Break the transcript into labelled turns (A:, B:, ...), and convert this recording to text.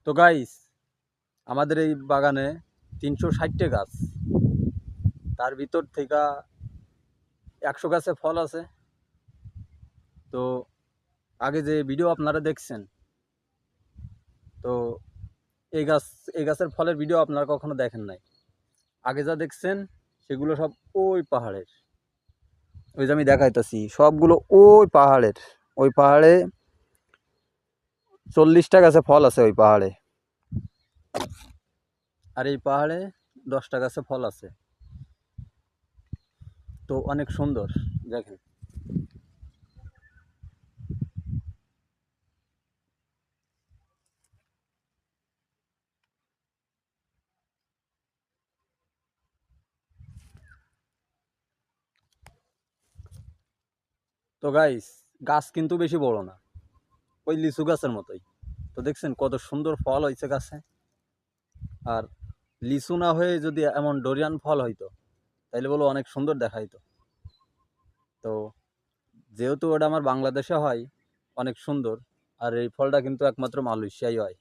A: তো গাইস, আমাদের এই বাগানে 360টা গাছ, তার ভিতর থেকে 100 গাছে ফল আছে। তো আগে যে ভিডিও আপনারা দেখছেন, তো এই গাছ এই গাছের ফলের ভিডিও আপনারা কখনো দেখেন নাই। আগে যা দেখছেন সেগুলো সব ওই পাহাড়ের, ওই যে আমি দেখাইতেছি সবগুলো ওই পাহাড়ে 40টা গাছে ফল আছে ওই পাহাড়ে। আর এই পাহাড়ে 10টা গাছে ফল আছে। তো অনেক সুন্দর, দেখেন। তো গাইস, গাছ কিন্তু বেশি বড় না, ওই লিচু গাছের মতোই। তো দেখছেন কত সুন্দর ফল হয়েছে গাছে। আর লিচু না হয়ে যদি এমন ডোরিয়ান ফল হইতো তাইলে বলো অনেক সুন্দর দেখাইতো। তো যেহেতু ওটা আমার বাংলাদেশে হয়, অনেক সুন্দর। আর এই ফলটা কিন্তু একমাত্র মালয়েশিয়ায় হয়।